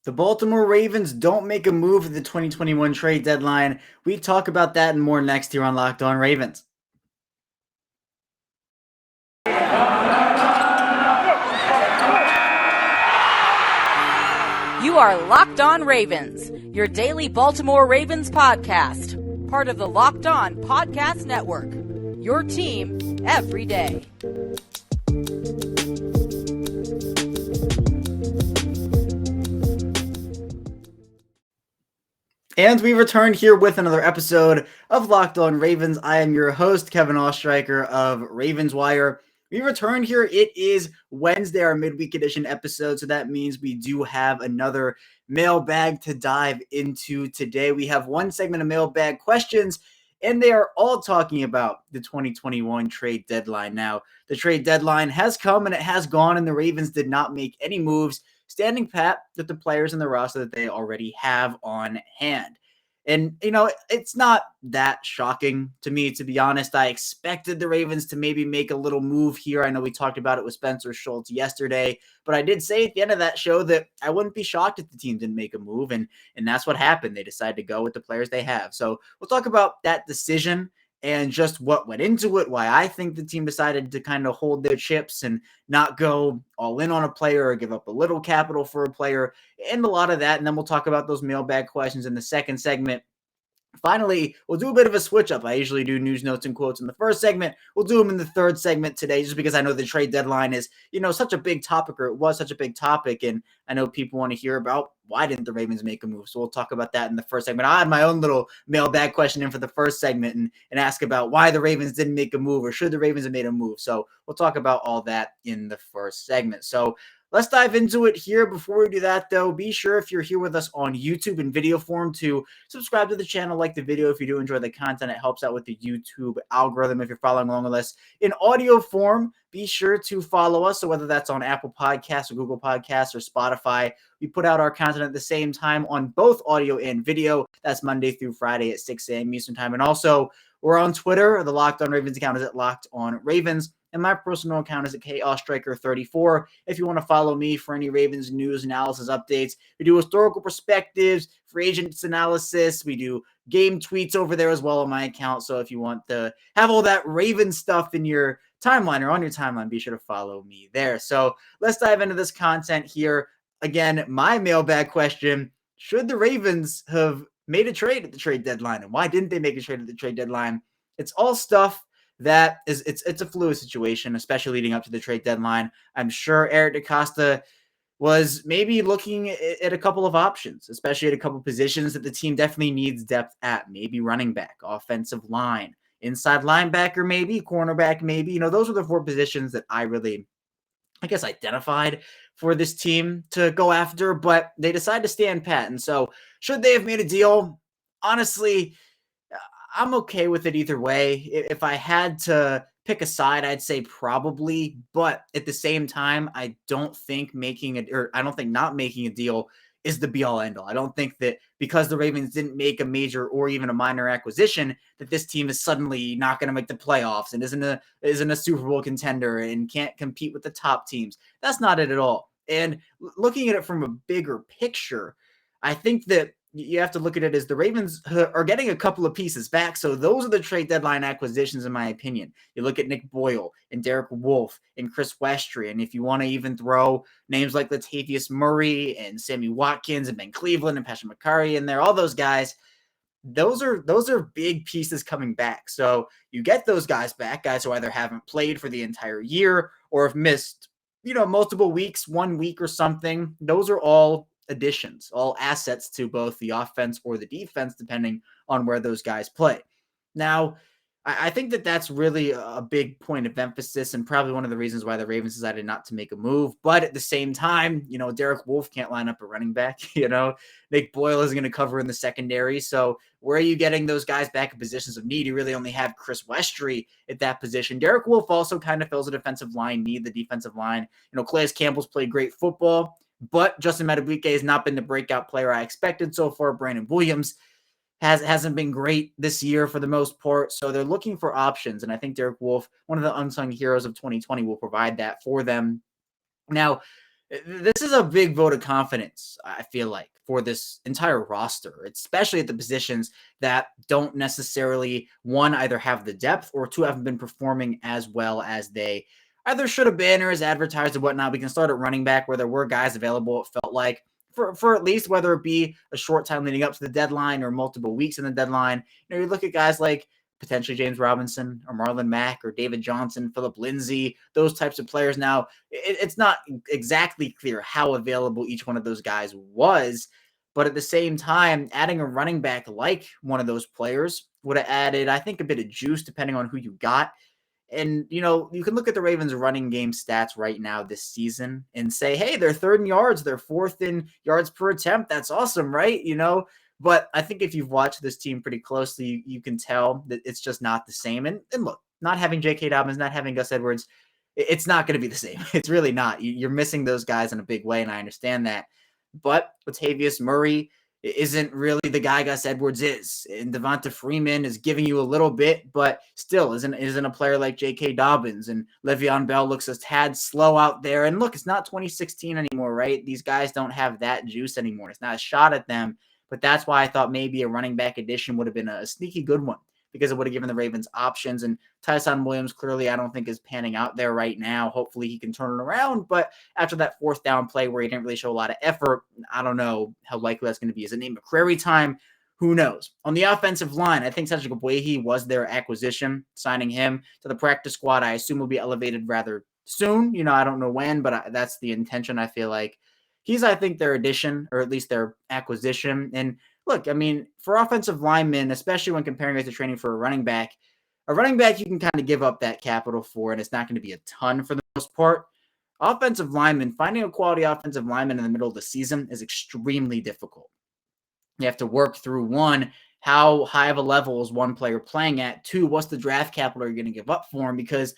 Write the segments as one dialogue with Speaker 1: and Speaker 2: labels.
Speaker 1: The Baltimore Ravens don't make a move at the 2021 trade deadline. We talk about that and more next here on Locked On Ravens.
Speaker 2: You are Locked On Ravens, your daily Baltimore Ravens podcast, part of the Locked On Podcast Network, your team every day.
Speaker 1: And we returned here with another episode of Locked On Ravens. I am your host, Kevin Ostreicher of Ravens Wire. We returned here. It is Wednesday, our midweek edition episode, so that means we do have another mailbag to dive into today. We have one segment of mailbag questions, and they are all talking about the 2021 trade deadline. Now, the trade deadline has come and it has gone, and the Ravens did not make any moves, standing pat with the players in the roster that they already have on hand. And, it's not that shocking to me, to be honest. I expected the Ravens to maybe make a little move here. I know we talked about it with Spencer Schultz yesterday, but I did say at the end of that show that I wouldn't be shocked if the team didn't make a move, and that's what happened. They decided to go with the players they have. So we'll talk about that decision and just what went into it, why I think the team decided to kind of hold their chips and not go all in on a player or give up a little capital for a player, and a lot of that. And then we'll talk about those mailbag questions in the second segment. Finally, we'll do a bit of a switch up. I usually do news, notes, and quotes in the first segment. We'll do them in the third segment today, just because I know the trade deadline is, such a big topic, or it was such a big topic. And I know people want to hear about why didn't the Ravens make a move. So we'll talk about that in the first segment. I had my own little mailbag question in for the first segment and ask about why the Ravens didn't make a move, or should the Ravens have made a move. So we'll talk about all that in the first segment. So let's dive into it here. Before we do that, though, be sure, if you're here with us on YouTube in video form, to subscribe to the channel, like the video if you do enjoy the content. It helps out with the YouTube algorithm. If you're following along with us in audio form, be sure to follow us. So whether that's on Apple Podcasts or Google Podcasts or Spotify, we put out our content at the same time on both audio and video. That's Monday through Friday at 6 a.m. Eastern Time. And also, we're on Twitter. The Locked On Ravens account is at Locked On Ravens. And my personal account is at KOstriker34. If you want to follow me for any Ravens news, analysis, updates, we do historical perspectives, free agents analysis. We do game tweets over there as well on my account. So if you want to have all that Ravens stuff in your timeline or on your timeline, be sure to follow me there. So let's dive into this content here. Again, my mailbag question: should the Ravens have made a trade at the trade deadline, and why didn't they make a trade at the trade deadline? It's all stuff that is, it's a fluid situation, especially leading up to the trade deadline. I'm sure Eric DeCosta was maybe looking at a couple of options, especially at a couple of positions that the team definitely needs depth at. Maybe running back, offensive line, inside linebacker, maybe cornerback, maybe. Those are the four positions that I really, identified for this team to go after, but they decided to stand pat. And so should they have made a deal? Honestly, I'm okay with it either way. If I had to pick a side, I'd say probably, but at the same time, I don't think not making a deal is the be all end all. I don't think that because the Ravens didn't make a major or even a minor acquisition, that this team is suddenly not going to make the playoffs and isn't a Super Bowl contender and can't compete with the top teams. That's not it at all. And looking at it from a bigger picture, I think that you have to look at it as the Ravens are getting a couple of pieces back. So those are the trade deadline acquisitions, in my opinion. You look at Nick Boyle and Derek Wolfe and Chris Westry. And if you want to even throw names like Latavius Murray and Sammy Watkins and Ben Cleveland and Patrick McCurry in there, all those guys, those are big pieces coming back. So you get those guys back, guys who either haven't played for the entire year or have missed, multiple weeks, 1 week or something. Those are all additions, all assets to both the offense or the defense, depending on where those guys play. Now, I think that that's really a big point of emphasis and probably one of the reasons why the Ravens decided not to make a move. But at the same time, Derek Wolfe can't line up a running back. Nick Boyle is going to cover in the secondary. So where are you getting those guys back in positions of need? You really only have Chris Westry at that position. Derek Wolfe also kind of fills a defensive line need, the defensive line. Calais Campbell's played great football, but Justin Madubuike has not been the breakout player I expected so far. Brandon Williams hasn't been great this year for the most part. So they're looking for options. And I think Derek Wolfe, one of the unsung heroes of 2020, will provide that for them. Now, This is a big vote of confidence, I feel like, for this entire roster, especially at the positions that don't necessarily, one, either have the depth, or two, haven't been performing as well as they either should have been or as advertised and whatnot. We can start at running back, where there were guys available, it felt like, for at least whether it be a short time leading up to the deadline or multiple weeks in the deadline. You look at guys like potentially James Robinson or Marlon Mack or David Johnson, Philip Lindsay, those types of players. Now, it's not exactly clear how available each one of those guys was, but at the same time, adding a running back like one of those players would have added, I think, a bit of juice depending on who you got. And, you can look at the Ravens running game stats right now this season and say, hey, they're third in yards, they're fourth in yards per attempt. That's awesome, right? But I think if you've watched this team pretty closely, you can tell that it's just not the same. And look, not having J.K. Dobbins, not having Gus Edwards, it's not going to be the same. It's really not. You're missing those guys in a big way, and I understand that. But Latavius Murray isn't really the guy Gus Edwards is. And Devonta Freeman is giving you a little bit, but still isn't a player like J.K. Dobbins. And Le'Veon Bell looks a tad slow out there. And look, it's not 2016 anymore, right? These guys don't have that juice anymore. It's not a shot at them. But that's why I thought maybe a running back addition would have been a sneaky good one, because it would have given the Ravens options. And Tyson Williams, clearly, I don't think is panning out there right now. Hopefully he can turn it around. But after that fourth down play where he didn't really show a lot of effort, I don't know how likely that's going to be. Is it Nate McCrary time? Who knows? On the offensive line, I think Cedric Ogbuehi was their acquisition. Signing him to the practice squad, I assume will be elevated rather soon. I don't know when, but that's the intention. I feel like he's, I think, their addition, or at least their acquisition. And look, I mean, for offensive linemen, especially when comparing it to training for a running back you can kind of give up that capital for, and it's not going to be a ton for the most part. Offensive linemen, finding a quality offensive lineman in the middle of the season is extremely difficult. You have to work through, one, how high of a level is one player playing at? Two, what's the draft capital you're going to give up for him? Because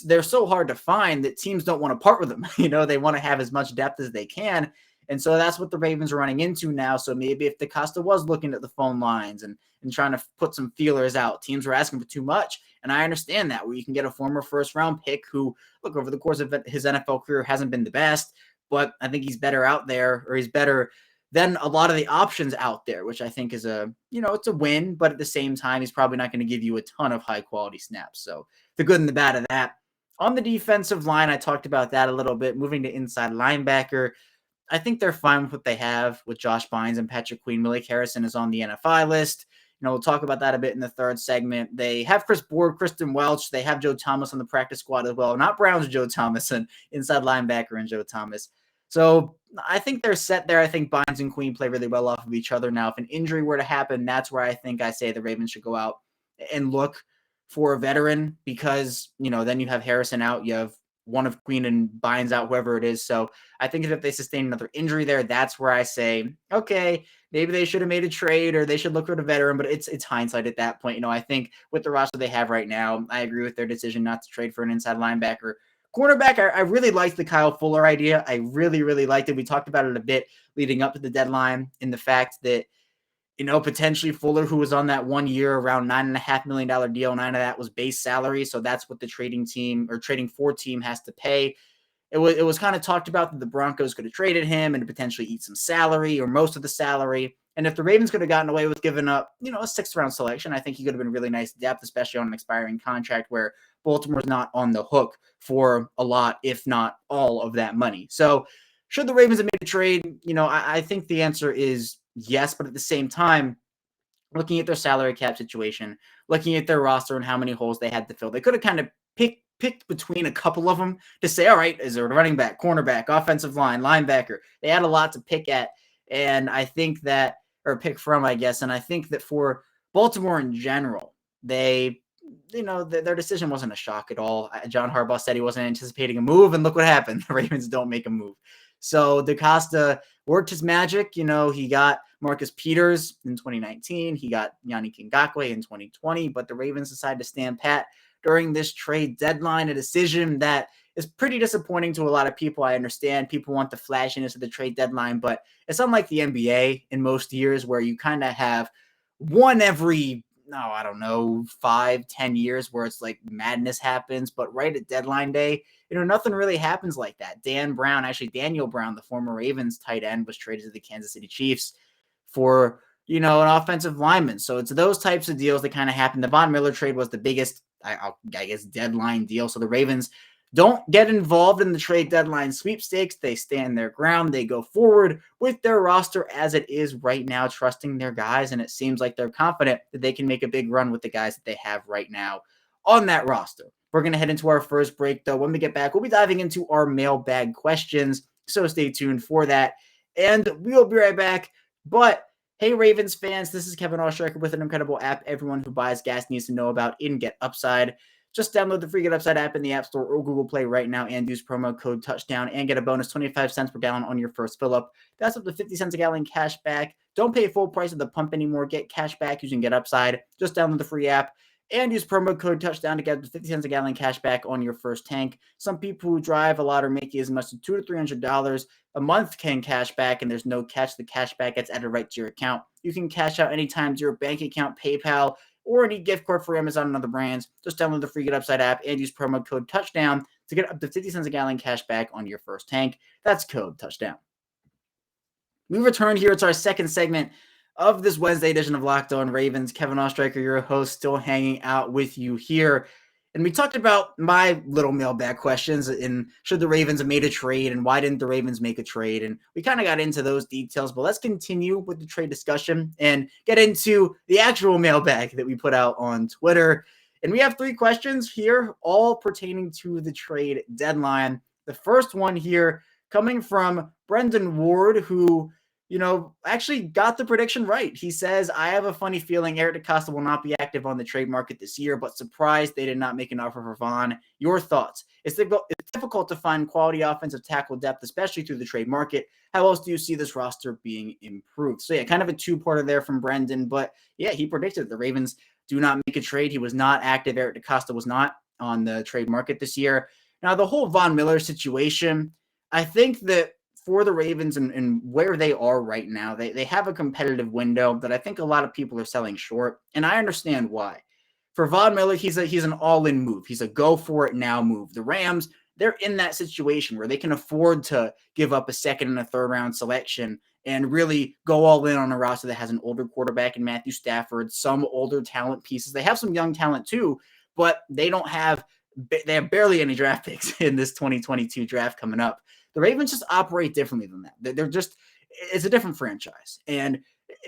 Speaker 1: they're so hard to find that teams don't want to part with them. They want to have as much depth as they can. And so that's what the Ravens are running into now. So maybe if DeCosta was looking at the phone lines and trying to put some feelers out, teams were asking for too much. And I understand that, where you can get a former first-round pick who, look, over the course of his NFL career hasn't been the best, but I think he's better out there, or he's better than a lot of the options out there, which I think is it's a win. But at the same time, he's probably not going to give you a ton of high-quality snaps. So the good and the bad of that. On the defensive line, I talked about that a little bit. Moving to inside linebacker, I think they're fine with what they have with Josh Bynes and Patrick Queen. Malik Harrison is on the NFI list. We'll talk about that a bit in the third segment. They have Chris Board, Kristen Welch. They have Joe Thomas on the practice squad as well. Not Browns Joe Thomas, and inside linebacker and Joe Thomas. So I think they're set there. I think Bynes and Queen play really well off of each other. Now, if an injury were to happen, that's where I say the Ravens should go out and look for a veteran, because, then you have Harrison out. You have one of Queen and Bynes out, whoever it is. So I think if they sustain another injury there, that's where I say, okay, maybe they should have made a trade, or they should look for a veteran, but it's hindsight at that point. I think with the roster they have right now, I agree with their decision not to trade for an inside linebacker. Cornerback, I really liked the Kyle Fuller idea. I really, really liked it. We talked about it a bit leading up to the deadline, in the fact that, potentially Fuller, who was on that 1 year, around $9.5 million deal, 9 of that was base salary. So that's what the trading for team has to pay. It was kind of talked about that the Broncos could have traded him and potentially eat some salary, or most of the salary. And if the Ravens could have gotten away with giving up, a 6th round selection, I think he could have been really nice depth, especially on an expiring contract where Baltimore's not on the hook for a lot, if not all of that money. So should the Ravens have made a trade? I think the answer is yes, but at the same time, looking at their salary cap situation, looking at their roster and how many holes they had to fill, they could have kind of picked between a couple of them to say, all right, is there a running back, cornerback, offensive line, linebacker? They had a lot to pick at, and I think that, or pick from, I guess, and I think that for Baltimore in general, their decision wasn't a shock at all. John Harbaugh said he wasn't anticipating a move, and look what happened. The Ravens don't make a move. So DeCosta worked his magic. He got Marcus Peters in 2019. He got Yannick Ngakoue in 2020, but the Ravens decided to stand pat during this trade deadline, a decision that is pretty disappointing to a lot of people. I understand people want the flashiness of the trade deadline, but it's unlike the NBA in most years, where you kind of have one every no, I don't know, 5-10 years where it's like madness happens, but right at deadline day, nothing really happens like that. Daniel Brown, the former Ravens tight end, was traded to the Kansas City Chiefs for, an offensive lineman. So it's those types of deals that kind of happen. The Von Miller trade was the biggest, I guess, deadline deal. So the Ravens don't get involved in the trade deadline sweepstakes. They stand their ground. They go forward with their roster as it is right now, trusting their guys. And it seems like they're confident that they can make a big run with the guys that they have right now on that roster. We're going to head into our first break, though. When we get back, we'll be diving into our mailbag questions. So stay tuned for that. And we'll be right back. But hey, Ravens fans, this is Kevin Oestreicher with an incredible app everyone who buys gas needs to know about in Get Upside. Just download the free Get Upside app in the App Store or Google Play right now and use promo code TOUCHDOWN and get a bonus 25 cents per gallon on your first fill-up. That's up to 50 cents a gallon cash back. Don't pay full price at the pump anymore. Get cash back using Get Upside. Just download the free app and use promo code TOUCHDOWN to get up to 50 cents a gallon cash back on your first tank. Some people who drive a lot or make as much as $200 to $300 a month can cash back, and there's no catch. The cash back gets added right to your account. You can cash out anytime to your bank account, PayPal, or any gift card for Amazon and other brands. Just download the free Get Upside app and use promo code TOUCHDOWN to get up to 50 cents a gallon cash back on your first tank. That's code TOUCHDOWN. We return here. It's our second segment of this Wednesday edition of Locked On Ravens. Kevin Oestreicher, your host, still hanging out with you here. And we talked about my little mailbag questions and should the Ravens have made a trade and why didn't the Ravens make a trade? And we kind of got into those details, but let's continue with the trade discussion and get into the actual mailbag that we put out on Twitter. And we have 3 questions here, all pertaining to the trade deadline. The first one here coming from Brendan Ward, who actually got the prediction right. He says, I have a funny feeling Eric DeCosta will not be active on the trade market this year, but surprised they did not make an offer for Von. Your thoughts? It's difficult to find quality offensive tackle depth, especially through the trade market. How else do you see this roster being improved? So kind of a 2-parter there from Brendan, but he predicted the Ravens do not make a trade. He was not active. Eric DeCosta was not on the trade market this year. Now, the whole Von Miller situation, I think that for the Ravens and where they are right now, they have a competitive window that I think a lot of people are selling short, and I understand why. For Von Miller, he's an all-in move. He's a go-for-it-now move. The Rams, they're in that situation where they can afford to give up a second and a third-round selection and really go all in on a roster that has an older quarterback in Matthew Stafford, some older talent pieces. They have some young talent too, but they have barely any draft picks in this 2022 draft coming up. The Ravens just operate differently than that. It's a different franchise. And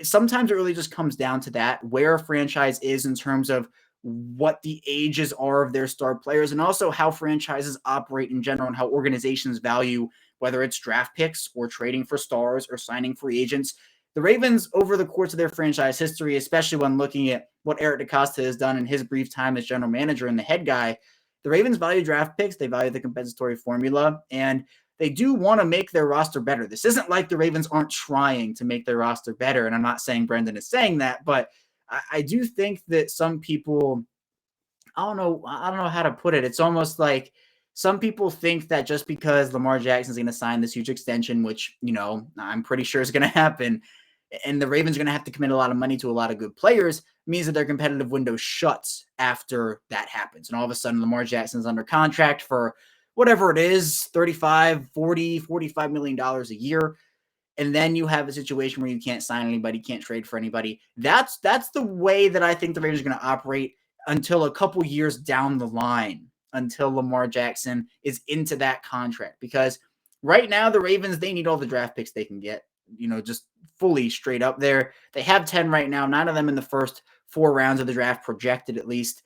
Speaker 1: sometimes it really just comes down to that, where a franchise is in terms of what the ages are of their star players and also how franchises operate in general and how organizations value, whether it's draft picks or trading for stars or signing free agents. The Ravens, over the course of their franchise history, especially when looking at what Eric DeCosta has done in his brief time as general manager and the head guy, the Ravens value draft picks. They value the compensatory formula, and they do want to make their roster better. This isn't like the Ravens aren't trying to make their roster better, and I'm not saying Brendan is saying that, but I do think that some people, I don't know how to put it. It's almost like some people think that just because Lamar Jackson's going to sign this huge extension, which, I'm pretty sure is going to happen, and the Ravens are going to have to commit a lot of money to a lot of good players, means that their competitive window shuts after that happens. And all of a sudden, Lamar Jackson's under contract for whatever it is, $35, $40, $45 million a year. And then you have a situation where you can't sign anybody, can't trade for anybody. That's the way that I think the Ravens are going to operate until a couple years down the line, until Lamar Jackson is into that contract. Because right now, the Ravens, they need all the draft picks they can get, just fully straight up there. They have 10 right now, 9 of them in the first 4 rounds of the draft, projected at least.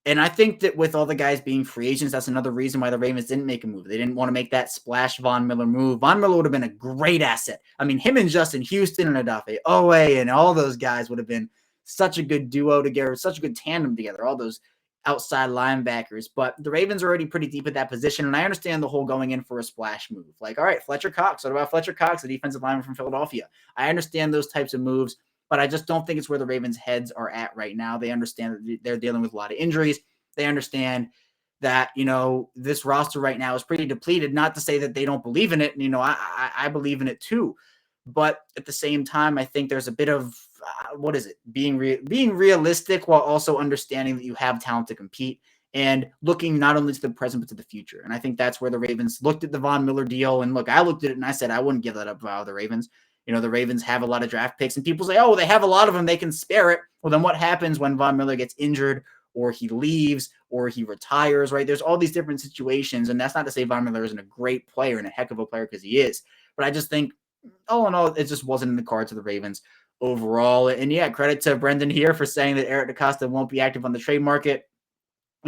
Speaker 1: And I think that with all the guys being free agents, that's another reason why the Ravens didn't make a move. They didn't want to make that splash Von Miller move. Von Miller would have been a great asset. I mean, him and Justin Houston and Odafe Owe and all those guys would have been such a good duo together, such a good tandem together, all those outside linebackers. But the Ravens are already pretty deep at that position, and I understand the whole going in for a splash move. Like, all right, Fletcher Cox. What about Fletcher Cox, the defensive lineman from Philadelphia? I understand those types of moves, but I just don't think it's where the Ravens' heads are at right now. They understand that they're dealing with a lot of injuries. They understand that, this roster right now is pretty depleted. Not to say that they don't believe in it. I believe in it too. But at the same time, I think there's a bit of being realistic while also understanding that you have talent to compete and looking not only to the present but to the future. And I think that's where the Ravens looked at the Von Miller deal. And look, I looked at it and I said I wouldn't give that up if I were the Ravens. The Ravens have a lot of draft picks, and people say, "Oh, they have a lot of them; they can spare it." Well, then what happens when Von Miller gets injured, or he leaves, or he retires? Right? There's all these different situations, and that's not to say Von Miller isn't a great player and a heck of a player, because he is. But I just think all in all, it just wasn't in the cards of the Ravens overall. And yeah, credit to Brendan here for saying that Eric DeCosta won't be active on the trade market.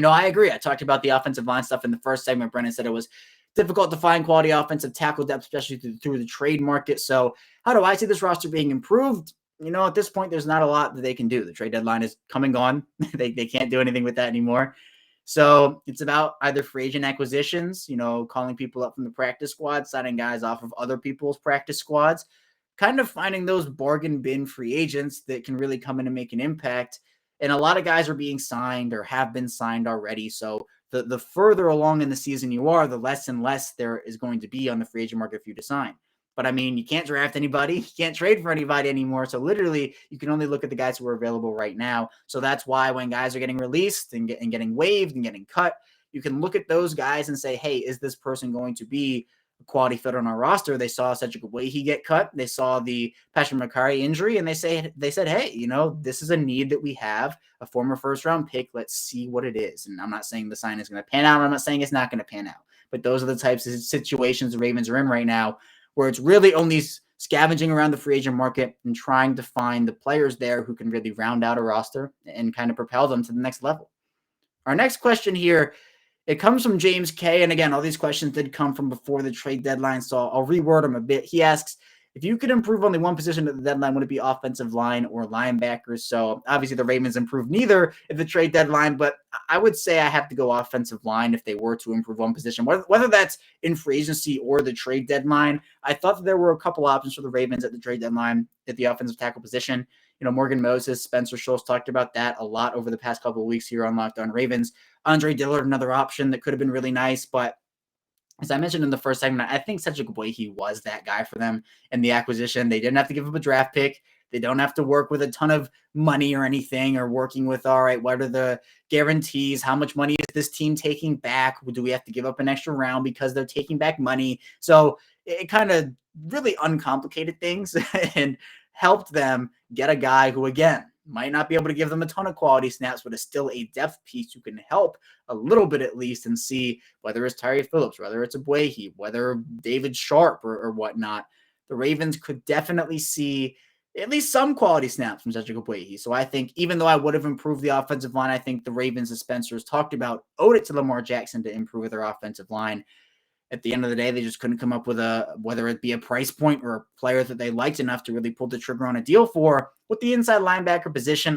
Speaker 1: I agree. I talked about the offensive line stuff in the first segment. Brendan said it was difficult to find quality offensive tackle depth, especially through the trade market. So how do I see this roster being improved? At this point, there's not a lot that they can do. The trade deadline is come and gone. they can't do anything with that anymore. So it's about either free agent acquisitions, calling people up from the practice squad, signing guys off of other people's practice squads, kind of finding those bargain bin free agents that can really come in and make an impact. And a lot of guys are being signed or have been signed already. So the further along in the season you are, the less and less there is going to be on the free agent market for you to sign. But I mean, you can't draft anybody. You can't trade for anybody anymore. So literally, you can only look at the guys who are available right now. So that's why when guys are getting released and getting waived and getting cut, you can look at those guys and say, hey, is this person going to be a quality fit on our roster? They saw Cedric Wayhe get cut. They saw the Patrick Mekari injury, and they said, hey, this is a need that we have, a former first-round pick. Let's see what it is. And I'm not saying the sign is going to pan out. I'm not saying it's not going to pan out. But those are the types of situations the Ravens are in right now, where it's really only scavenging around the free agent market and trying to find the players there who can really round out a roster and kind of propel them to the next level. Our next question here, it comes from James K. And again, all these questions did come from before the trade deadline, so I'll reword them a bit. He asks, if you could improve only one position at the deadline, would it be offensive line or linebackers? So obviously the Ravens improved neither at the trade deadline, but I would say I have to go offensive line if they were to improve one position, whether that's in free agency or the trade deadline. I thought that there were a couple options for the Ravens at the trade deadline at the offensive tackle position. Morgan Moses, Spencer Schultz talked about that a lot over the past couple of weeks here on Locked On Ravens. Andre Dillard, another option that could have been really nice, but as I mentioned in the first segment, I think Cedric Wayhe was that guy for them in the acquisition. They didn't have to give up a draft pick. They don't have to work with a ton of money or anything, or working with, all right, what are the guarantees? How much money is this team taking back? Do we have to give up an extra round because they're taking back money? So it kind of really uncomplicated things and helped them get a guy who, again, might not be able to give them a ton of quality snaps, but is still a depth piece who can help a little bit at least, and see whether it's Tyree Phillips, whether it's a Wayhe, whether David Sharp or whatnot. The Ravens could definitely see at least some quality snaps from Cedric Wayhe. So I think even though I would have improved the offensive line, I think the Ravens, as Spencer has talked about, owed it to Lamar Jackson to improve their offensive line. At the end of the day, they just couldn't come up with whether it be a price point or a player that they liked enough to really pull the trigger on a deal for. With the inside linebacker position,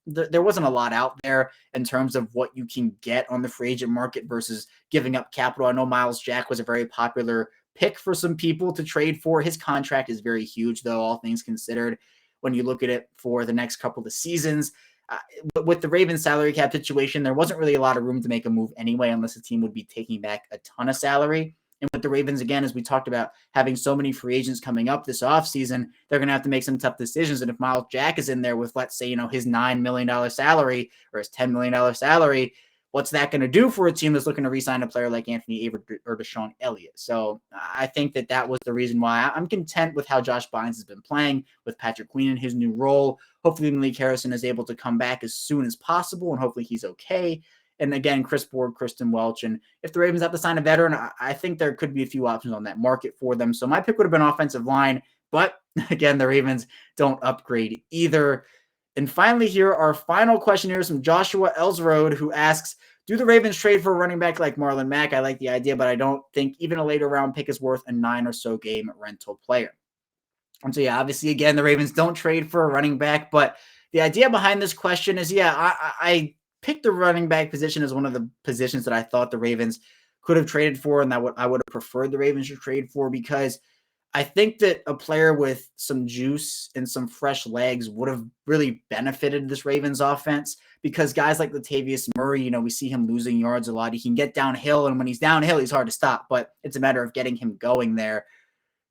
Speaker 1: there wasn't a lot out there in terms of what you can get on the free agent market versus giving up capital. I know Miles Jack was a very popular pick for some people to trade for. His contract is very huge, though, all things considered, when you look at it for the next couple of seasons. With the Ravens salary cap situation, there wasn't really a lot of room to make a move anyway, unless the team would be taking back a ton of salary. And with the Ravens, again, as we talked about, having so many free agents coming up this offseason, they're going to have to make some tough decisions. And if Miles Jack is in there with, let's say, his $9 million salary or his $10 million salary, what's that going to do for a team that's looking to re-sign a player like Anthony Averett or Deshaun Elliott? So I think that was the reason why I'm content with how Josh Bynes has been playing, with Patrick Queen in his new role. Hopefully Malik Harrison is able to come back as soon as possible, and hopefully he's okay. And again, Chris Board, Kristen Welch. And if the Ravens have to sign a veteran, I think there could be a few options on that market for them. So my pick would have been offensive line. But again, the Ravens don't upgrade either. And finally here, our final question here is from Joshua Elsrode, who asks, do the Ravens trade for a running back like Marlon Mack? I like the idea, but I don't think even a later round pick is worth a 9 or so game rental player. And so, yeah, obviously, again, the Ravens don't trade for a running back. But the idea behind this question is, I picked the running back position as one of the positions that I thought the Ravens could have traded for, and that I would have preferred the Ravens to trade for, because I think that a player with some juice and some fresh legs would have really benefited this Ravens offense, because guys like Latavius Murray, we see him losing yards a lot. He can get downhill, and when he's downhill, he's hard to stop, but it's a matter of getting him going there.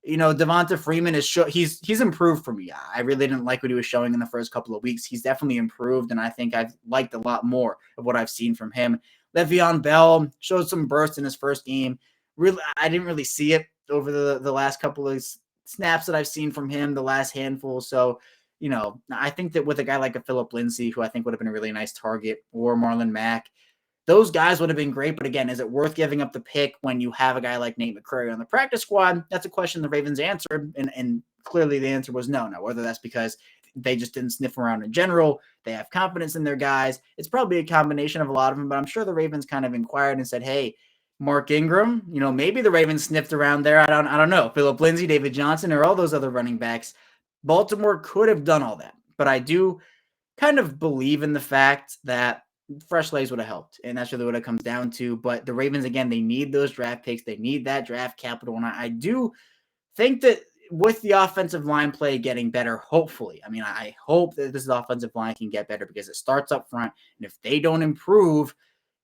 Speaker 1: Devonta Freeman he's improved for me. I really didn't like what he was showing in the first couple of weeks. He's definitely improved, and I think I've liked a lot more of what I've seen from him. Le'Veon Bell showed some burst in his first game. Really, I didn't really see it over the last couple of snaps that I've seen from him, the last handful. So, I think that with a guy like a Phillip Lindsay, who I think would have been a really nice target, or Marlon Mack, those guys would have been great. But again, is it worth giving up the pick when you have a guy like Nate McCrary on the practice squad? That's a question the Ravens answered, and clearly the answer was no. Now, whether that's because they just didn't sniff around in general, they have confidence in their guys, it's probably a combination of a lot of them, but I'm sure the Ravens kind of inquired and said, hey, Mark Ingram, maybe the Ravens sniffed around there. I don't know. Phillip Lindsay, David Johnson, or all those other running backs. Baltimore could have done all that, but I do kind of believe in the fact that fresh legs would have helped, and that's really what it comes down to. But the Ravens, again, they need those draft picks. They need that draft capital, and I do think that with the offensive line play getting better, hopefully, I hope that this offensive line can get better because it starts up front, and if they don't improve,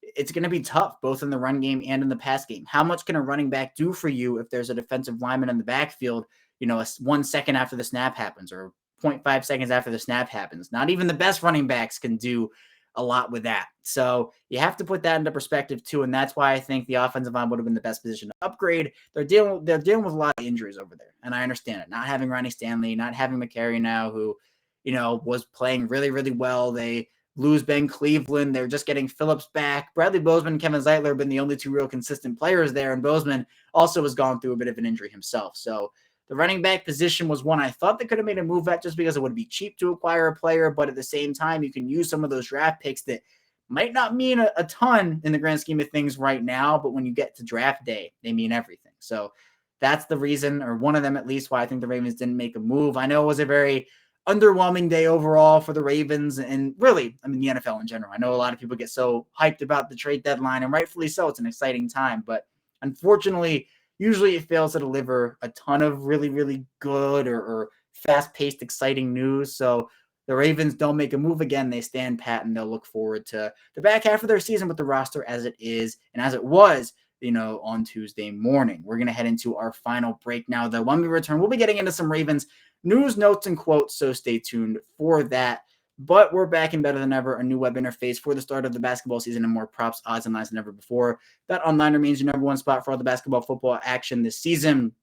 Speaker 1: it's going to be tough, both in the run game and in the pass game. How much can a running back do for you if there's a defensive lineman in the backfield, 1 second after the snap happens or 0.5 seconds after the snap happens? Not even the best running backs can do a lot with that. So you have to put that into perspective too, and that's why I think the offensive line would have been the best position to upgrade. They're dealing with a lot of injuries over there, and I understand it. Not having Ronnie Stanley, not having McCary now, who was playing really, really well. They lose Ben Cleveland. They're just getting Phillips back. Bradley Bozeman and Kevin Zeitler have been the only two real consistent players there, and Bozeman also has gone through a bit of an injury himself. So the running back position was one I thought they could have made a move at just because it would be cheap to acquire a player, but at the same time, you can use some of those draft picks that might not mean a ton in the grand scheme of things right now, but when you get to draft day, they mean everything. So that's the reason, or one of them at least, why I think the Ravens didn't make a move. I know it was a very underwhelming day overall for the Ravens and really, the NFL in general. I know a lot of people get so hyped about the trade deadline, and rightfully so. It's an exciting time, but unfortunately, usually it fails to deliver a ton of really, really good or fast-paced, exciting news. So the Ravens don't make a move again. They stand pat, and they'll look forward to the back half of their season with the roster as it is and as it was, on Tuesday morning. We're going to head into our final break now, though. When we return, we'll be getting into some Ravens news, notes, and quotes, so stay tuned for that. But we're back and better than ever. A new web interface for the start of the basketball season and more props, odds, and lines than ever before. BetOnline remains your number one spot for all the basketball football action this season.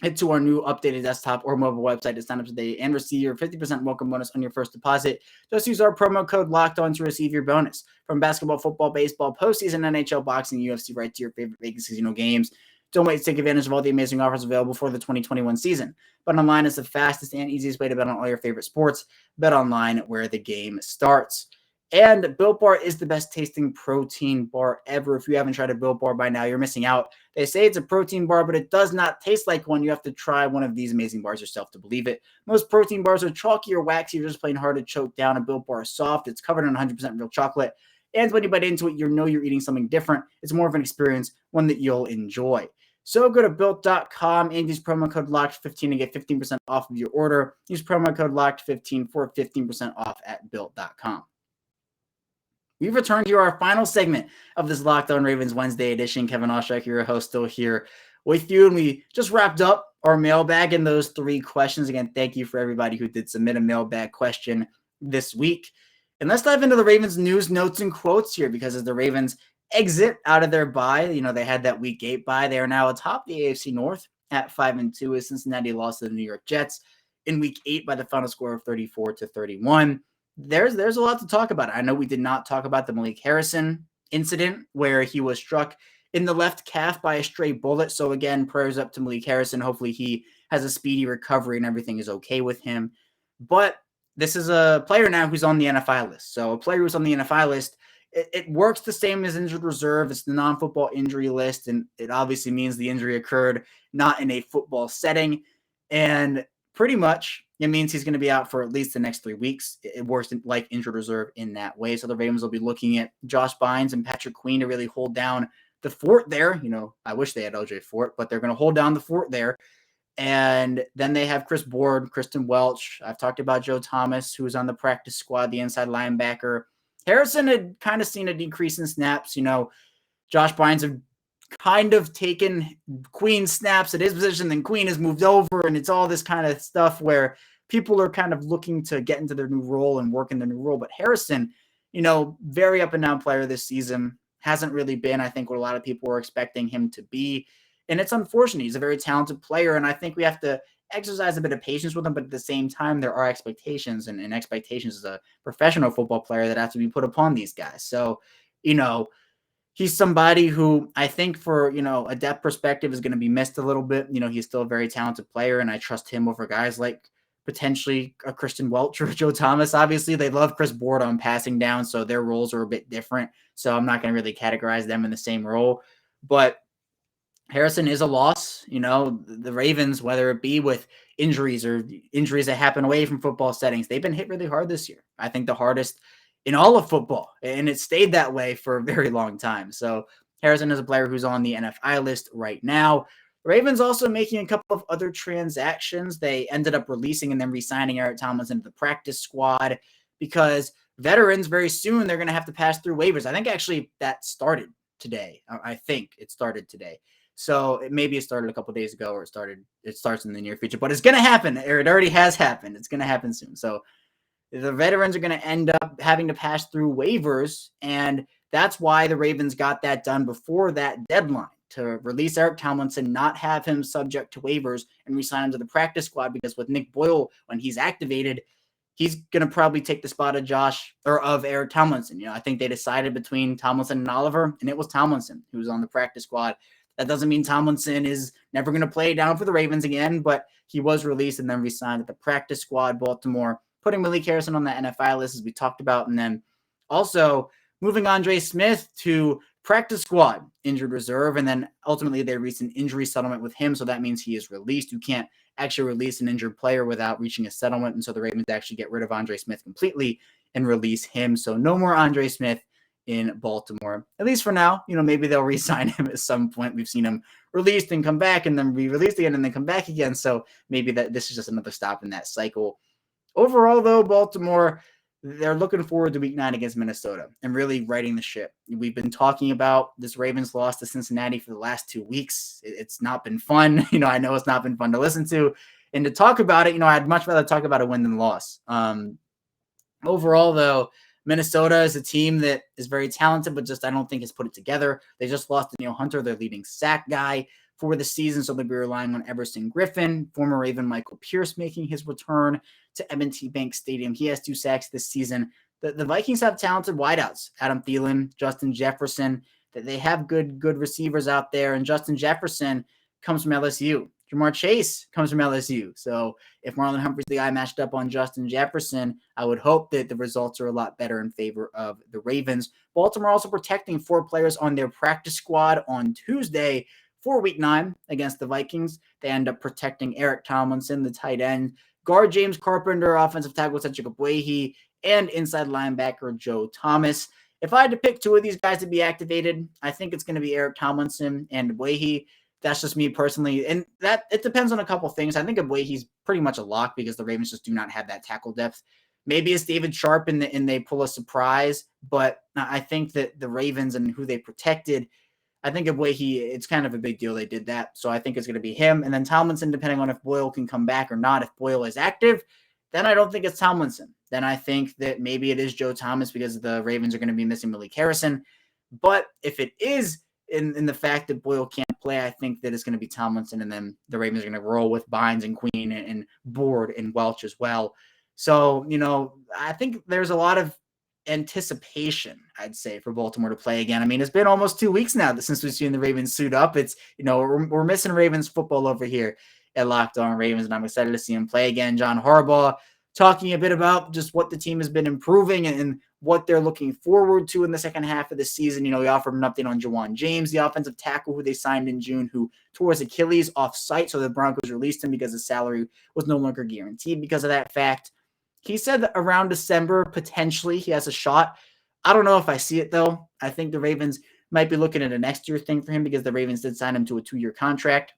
Speaker 1: Head to our new updated desktop or mobile website to sign up today and receive your 50% welcome bonus on your first deposit. Just use our promo code LOCKEDON to receive your bonus. From basketball, football, baseball, postseason, NHL, boxing, UFC, right to your favorite Vegas casino games. Don't wait to take advantage of all the amazing offers available for the 2021 season. BetOnline is the fastest and easiest way to bet on all your favorite sports. BetOnline, where the game starts. And Built Bar is the best tasting protein bar ever. If you haven't tried a Built Bar by now, you're missing out. They say it's a protein bar, but it does not taste like one. You have to try one of these amazing bars yourself to believe it. Most protein bars are chalky or waxy, or just plain hard to choke down. A Built Bar is soft. It's covered in 100% real chocolate. And when you bite into it, you're eating something different. It's more of an experience, one that you'll enjoy. So go to Built.com and use promo code LOCKED15 to get 15% off of your order. Use promo code LOCKED15 for 15% off at Built.com. We've returned to our final segment of this Locked On Ravens Wednesday edition. Kevin Ostreicher, your host, still here with you. And we just wrapped up our mailbag and those 3 questions. Again, thank you for everybody who did submit a mailbag question this week. And let's dive into the Ravens news, notes, and quotes here, because as the Ravens exit out of their bye, they had that week 8 bye. They are now atop the AFC North at 5-2 as Cincinnati lost to the New York Jets in week 8 by the final score of 34-31. There's a lot to talk about. I know we did not talk about the Malik Harrison incident where he was struck in the left calf by a stray bullet. So again, prayers up to Malik Harrison. Hopefully he has a speedy recovery and everything is okay with him. But this is a player now who's on the NFI list. So a player who's on the NFI list, it works the same as injured reserve. It's the non-football injury list, and it obviously means the injury occurred not in a football setting. And pretty much it means he's going to be out for at least the next 3 weeks. It works like injured reserve in that way. So the Ravens will be looking at Josh Bynes and Patrick Queen to really hold down the fort there. I wish they had LJ Fort, but they're going to hold down the fort there. And then they have Chris Board, Kristen Welch. I've talked about Joe Thomas, who was on the practice squad, the inside linebacker. Harrison had kind of seen a decrease in snaps. Josh Bynes had kind of taken Queen's snaps at his position, then Queen has moved over, and it's all this kind of stuff where people are kind of looking to get into their new role and work in their new role. But Harrison, very up and down player this season, hasn't really been, I think, what a lot of people were expecting him to be. And it's unfortunate. He's a very talented player, and I think we have to exercise a bit of patience with him, but at the same time, there are expectations, and expectations as a professional football player that have to be put upon these guys. So, he's somebody who I think for, a depth perspective is going to be missed a little bit. He's still a very talented player, and I trust him over guys like potentially a Christian Welch or Joe Thomas. Obviously, they love Chris Board on passing down, so their roles are a bit different. So I'm not going to really categorize them in the same role. But Harrison is a loss. The Ravens, whether it be with injuries or injuries that happen away from football settings, they've been hit really hard this year. I think the hardest in all of football, and it stayed that way for a very long time. So Harrison is a player who's on the NFI list right now. The Ravens also making a couple of other transactions. They ended up releasing and then re-signing Eric Tomlinson to the practice squad because veterans very soon, they're going to have to pass through waivers. I think actually that started today. I think it started today. So maybe it started a couple days ago, or it starts in the near future, but it's going to happen, or it already has happened. It's going to happen soon. So the veterans are going to end up having to pass through waivers, and that's why the Ravens got that done before that deadline, to release Eric Tomlinson, not have him subject to waivers, and re-sign him to the practice squad, because with Nick Boyle, when he's activated, he's going to probably take the spot of Eric Tomlinson. I think they decided between Tomlinson and Oliver, and it was Tomlinson who was on the practice squad. That doesn't mean Tomlinson is never going to play down for the Ravens again, but he was released and then re-signed at the practice squad. Baltimore putting Malik Harrison on the NFI list, as we talked about, and then also moving Andre Smith to practice squad, injured reserve, and then ultimately they reached an injury settlement with him, so that means he is released. You can't actually release an injured player without reaching a settlement, and so the Ravens actually get rid of Andre Smith completely and release him. So no more Andre Smith in Baltimore, at least for now. Maybe they'll re-sign him at some point. We've seen him released and come back and then re-released again and then come back again. So maybe this is just another stop in that cycle. Overall, though, Baltimore, they're looking forward to week 9 against Minnesota and really righting the ship. We've been talking about this Ravens loss to Cincinnati for the last 2 weeks. It's not been fun. I know it's not been fun to listen to and to talk about it. I'd much rather talk about a win than loss. Overall, though, Minnesota is a team that is very talented, but just I don't think has put it together. They just lost Daniel Hunter, their leading sack guy for the season, so they'll be relying on Everson Griffin, former Raven Michael Pierce making his return to M&T Bank Stadium. He has 2 sacks this season. The Vikings have talented wideouts, Adam Thielen, Justin Jefferson. That they have good receivers out there, and Justin Jefferson comes from LSU. Jamar Chase comes from LSU. So if Marlon Humphrey's the guy matched up on Justin Jefferson, I would hope that the results are a lot better in favor of the Ravens. Baltimore also protecting 4 players on their practice squad on Tuesday for week 9 against the Vikings. They end up protecting Eric Tomlinson, the tight end, guard James Carpenter, offensive tackle Cedric Ogbuehi, and inside linebacker Joe Thomas. If I had to pick 2 of these guys to be activated, I think it's going to be Eric Tomlinson and Ogbuehi. That's just me personally. And that it depends on a couple things. I think Ogbuehi's pretty much a lock because the Ravens just do not have that tackle depth. Maybe it's David Sharp and they pull a surprise, but I think that the Ravens and who they protected, I think Ogbuehi, it's kind of a big deal they did that. So I think it's going to be him. And then Tomlinson, depending on if Boyle can come back or not. If Boyle is active, then I don't think it's Tomlinson. Then I think that maybe it is Joe Thomas because the Ravens are going to be missing Malik Harrison. But if it is in the fact that Boyle can't play, I think that it's going to be Tomlinson, and then the Ravens are going to roll with Bynes and Queen and Board and Welch as well. So, I think there's a lot of anticipation, I'd say, for Baltimore to play again. I mean, it's been almost 2 weeks now since we've seen the Ravens suit up. It's, we're missing Ravens football over here at Locked On Ravens, and I'm excited to see him play again. John Harbaugh talking a bit about just what the team has been improving and what they're looking forward to in the second half of the season. He offered an update on Jawan James, the offensive tackle who they signed in June, who tore his Achilles off-site, so the Broncos released him because his salary was no longer guaranteed because of that fact. He said that around December, potentially, he has a shot. I don't know if I see it, though. I think the Ravens might be looking at a next year thing for him because the Ravens did sign him to a 2-year contract.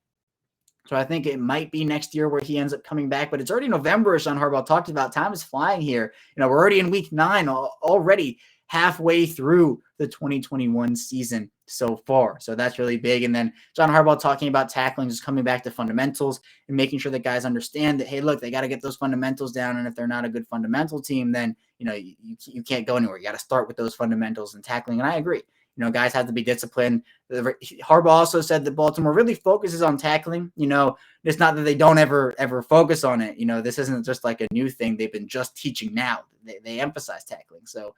Speaker 1: So I think it might be next year where he ends up coming back, but it's already November, as John Harbaugh talked about. Time is flying here. We're already in week 9 already. halfway through the 2021 season so far. So that's really big. And then John Harbaugh talking about tackling, just coming back to fundamentals and making sure that guys understand that, hey, look, they got to get those fundamentals down. And if they're not a good fundamental team, then, you can't go anywhere. You got to start with those fundamentals and tackling. And I agree. Guys have to be disciplined. Harbaugh also said that Baltimore really focuses on tackling. It's not that they don't ever focus on it. This isn't just like a new thing. They've been just teaching now. They emphasize tackling. So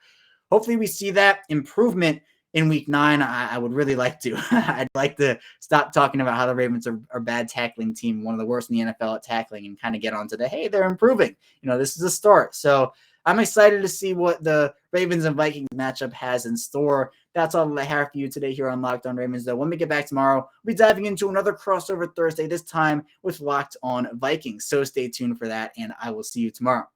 Speaker 1: hopefully we see that improvement in week 9. I would really like to. I'd like to stop talking about how the Ravens are a bad tackling team, one of the worst in the NFL at tackling, and kind of get on to hey, they're improving. This is a start. So I'm excited to see what the Ravens and Vikings matchup has in store. That's all I have for you today here on Locked On Ravens, though. When we get back tomorrow, we'll be diving into another crossover Thursday, this time with Locked On Vikings. So stay tuned for that, and I will see you tomorrow.